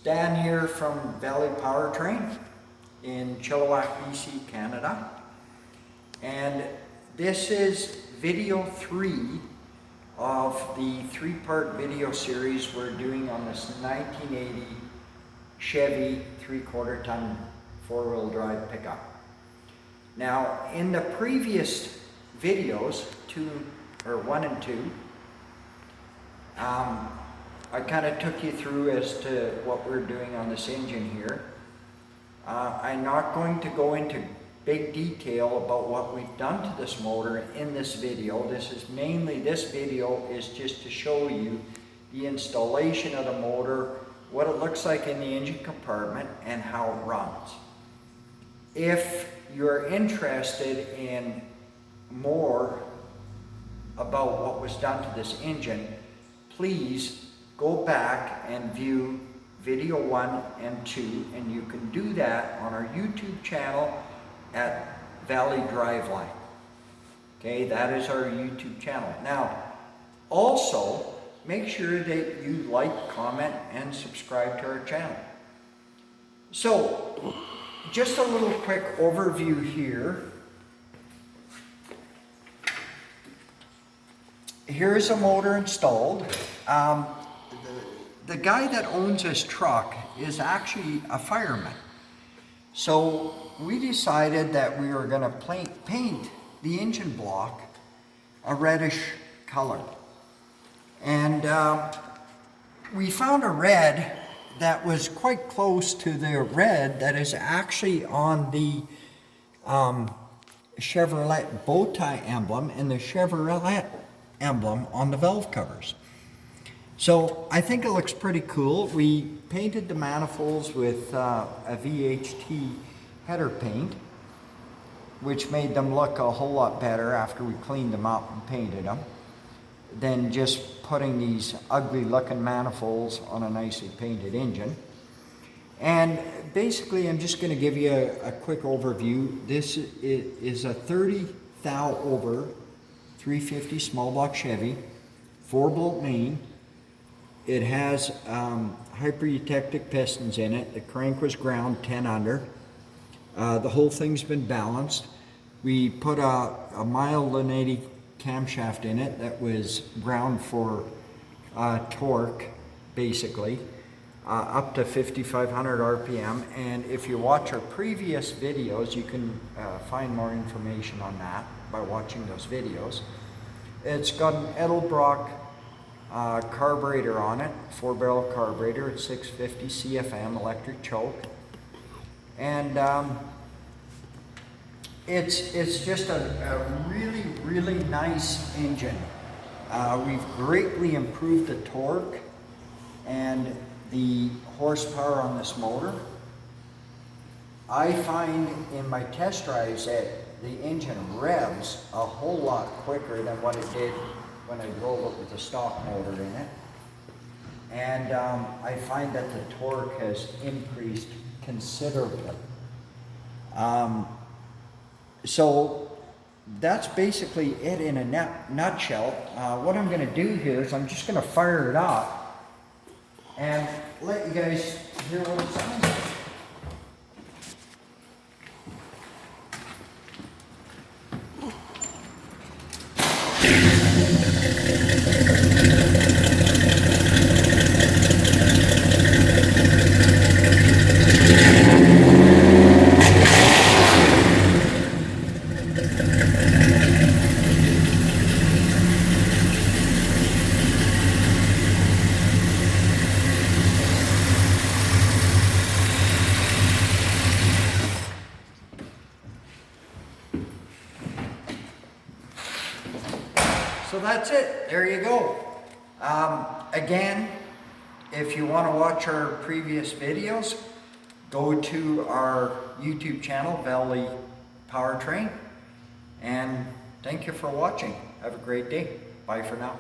Dan here from Valley Powertrain in Chilliwack, BC, Canada. And this is video 3 of the 3-part video series we're doing on this 1980 Chevy 3/4 ton 4-wheel drive pickup. Now, in the previous videos, 1 and 2, I kind of took you through as to what we're doing on this engine here. I'm not going to go into big detail about what we've done to this motor in this video. This video is just to show you the installation of the motor, what it looks like in the engine compartment, and how it runs. If you're interested in more about what was done to this engine, please go back and view video 1 and 2, and you can do that on our YouTube channel at Valley Driveline. Okay, that is our YouTube channel. Now, also, make sure that you like, comment, and subscribe to our channel. So, just a little quick overview here. Here's a motor installed. The guy that owns this truck is actually a fireman. So we decided that we were going to paint the engine block a reddish color. And we found a red that was quite close to the red that is actually on the Chevrolet bow tie emblem and the Chevrolet emblem on the valve covers. So I think it looks pretty cool. We painted the manifolds with a VHT header paint, which made them look a whole lot better after we cleaned them up and painted them, than just putting these ugly looking manifolds on a nicely painted engine. And basically I'm just going to give you a quick overview. This is a 30 thou over 350 small block Chevy, 4-bolt main. It has hyper-eutectic pistons in it. The crank was ground 10 under. The whole thing's been balanced. We put a myelinated camshaft in it that was ground for torque, basically, up to 5,500 RPM. And if you watch our previous videos, you can find more information on that by watching those videos. It's got an Edelbrock carburetor on it, 4-barrel carburetor at 650 CFM electric choke, and it's just a really nice engine. We've greatly improved the torque and the horsepower on this motor. I find in my test drives that the engine revs a whole lot quicker than what it did when I drove it with a stock motor in it. And I find that the torque has increased considerably. So that's basically it in a nutshell. What I'm going to do here is I'm just going to fire it up and let you guys hear what it sounds like. So that's it. There you go. Again, if you want to watch our previous videos, go to our YouTube channel, Valley Powertrain. And thank you for watching. Have a great day. Bye for now.